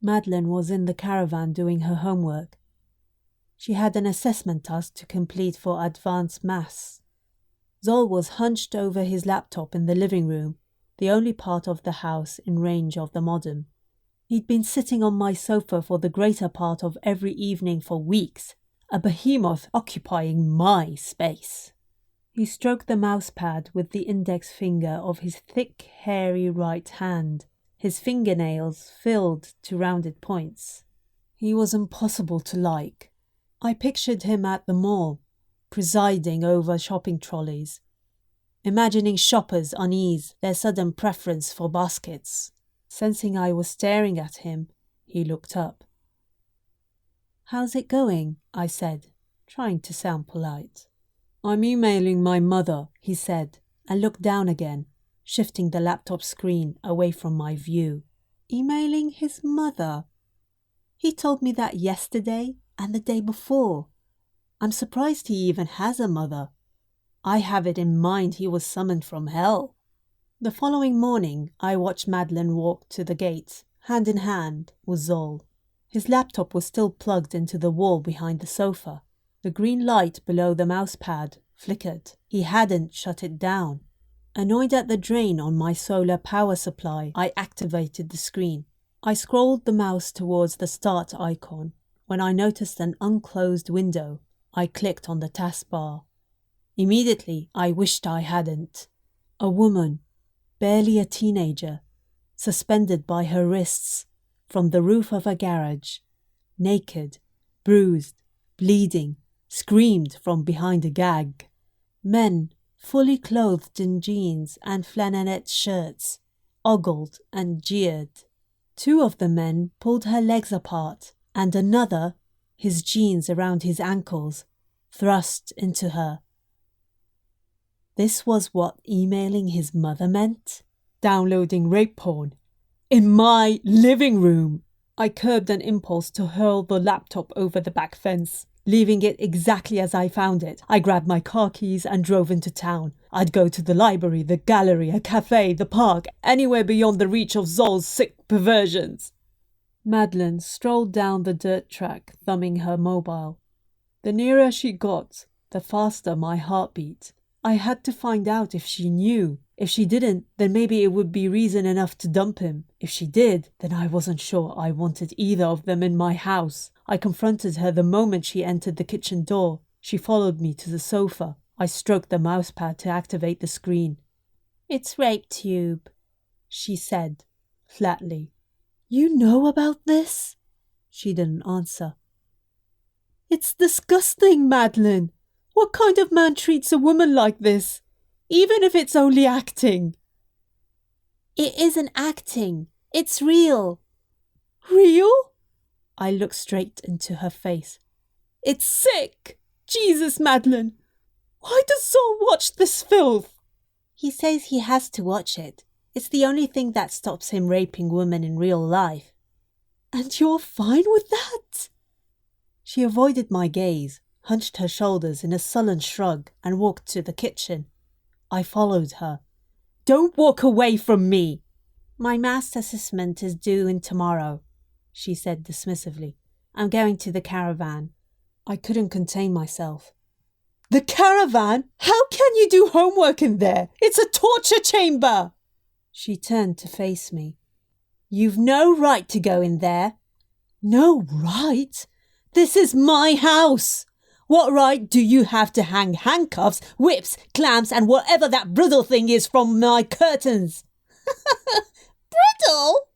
Madeline was in the caravan doing her homework. She had an assessment task to complete for advanced maths. Zol was hunched over his laptop in the living room, the only part of the house in range of the modem. He'd been sitting on my sofa for the greater part of every evening for weeks, a behemoth occupying my space. He stroked the mousepad with the index finger of his thick, hairy right hand, his fingernails filled to rounded points. He was impossible to like. I pictured him at the mall, presiding over shopping trolleys, imagining shoppers unease their sudden preference for baskets. Sensing I was staring at him, he looked up. "How's it going?" I said, trying to sound polite. "I'm emailing my mother," he said, and looked down again, shifting the laptop screen away from my view. Emailing his mother? He told me that yesterday and the day before. I'm surprised he even has a mother. I have it in mind he was summoned from hell. The following morning, I watched Madeline walk to the gate, hand in hand with Zol. His laptop was still plugged into the wall behind the sofa. The green light below the mousepad flickered. He hadn't shut it down. Annoyed at the drain on my solar power supply, I activated the screen. I scrolled the mouse towards the start icon. When I noticed an unclosed window, I clicked on the taskbar. Immediately, I wished I hadn't. A woman, barely a teenager, suspended by her wrists from the roof of a garage, naked, bruised, bleeding, screamed from behind a gag. Men, fully clothed in jeans and flannelette shirts, ogled and jeered. Two of the men pulled her legs apart, and another, his jeans around his ankles, thrust into her. This was what emailing his mother meant? Downloading rape porn. In my living room! I curbed an impulse to hurl the laptop over the back fence, leaving it exactly as I found it. I grabbed my car keys and drove into town. I'd go to the library, the gallery, a cafe, the park, anywhere beyond the reach of Zol's sick perversions. Madeline strolled down the dirt track, thumbing her mobile. The nearer she got, the faster my heart beat. I had to find out if she knew. If she didn't, then maybe it would be reason enough to dump him. If she did, then I wasn't sure I wanted either of them in my house. I confronted her the moment she entered the kitchen door. She followed me to the sofa. I stroked the mousepad to activate the screen. "It's RapeTube," she said, flatly. "You know about this?" She didn't answer. "It's disgusting, Madeline. What kind of man treats a woman like this? Even if it's only acting." "It isn't acting. It's real." "Real?" I looked straight into her face. "It's sick. Jesus, Madeline. Why does Zol watch this filth?" "He says he has to watch it. It's the only thing that stops him raping women in real life." "And you're fine with that?" She avoided my gaze, hunched her shoulders in a sullen shrug, and walked to the kitchen. I followed her. "Don't walk away from me!" "My maths assessment is due in tomorrow," she said dismissively. "I'm going to the caravan." I couldn't contain myself. "The caravan? How can you do homework in there? It's a torture chamber!" She turned to face me. "You've no right to go in there." "No right? This is my house! What right do you have to hang handcuffs, whips, clamps, and whatever that brittle thing is from my curtains?" "Brittle?"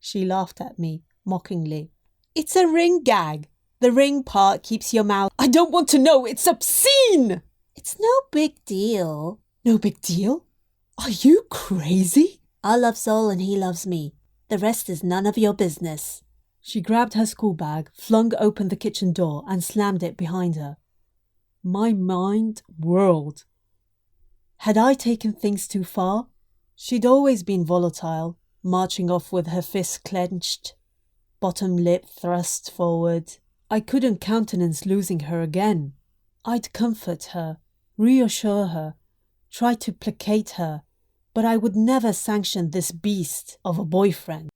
She laughed at me, mockingly. "It's a ring gag. The ring part keeps your mouth—" "I don't want to know. It's obscene!" "It's no big deal." "No big deal? Are you crazy?" "I love Zol and he loves me. The rest is none of your business." She grabbed her school bag, flung open the kitchen door, and slammed it behind her. My mind whirled. Had I taken things too far? She'd always been volatile, marching off with her fists clenched, bottom lip thrust forward. I couldn't countenance losing her again. I'd comfort her, reassure her, try to placate her, but I would never sanction this beast of a boyfriend.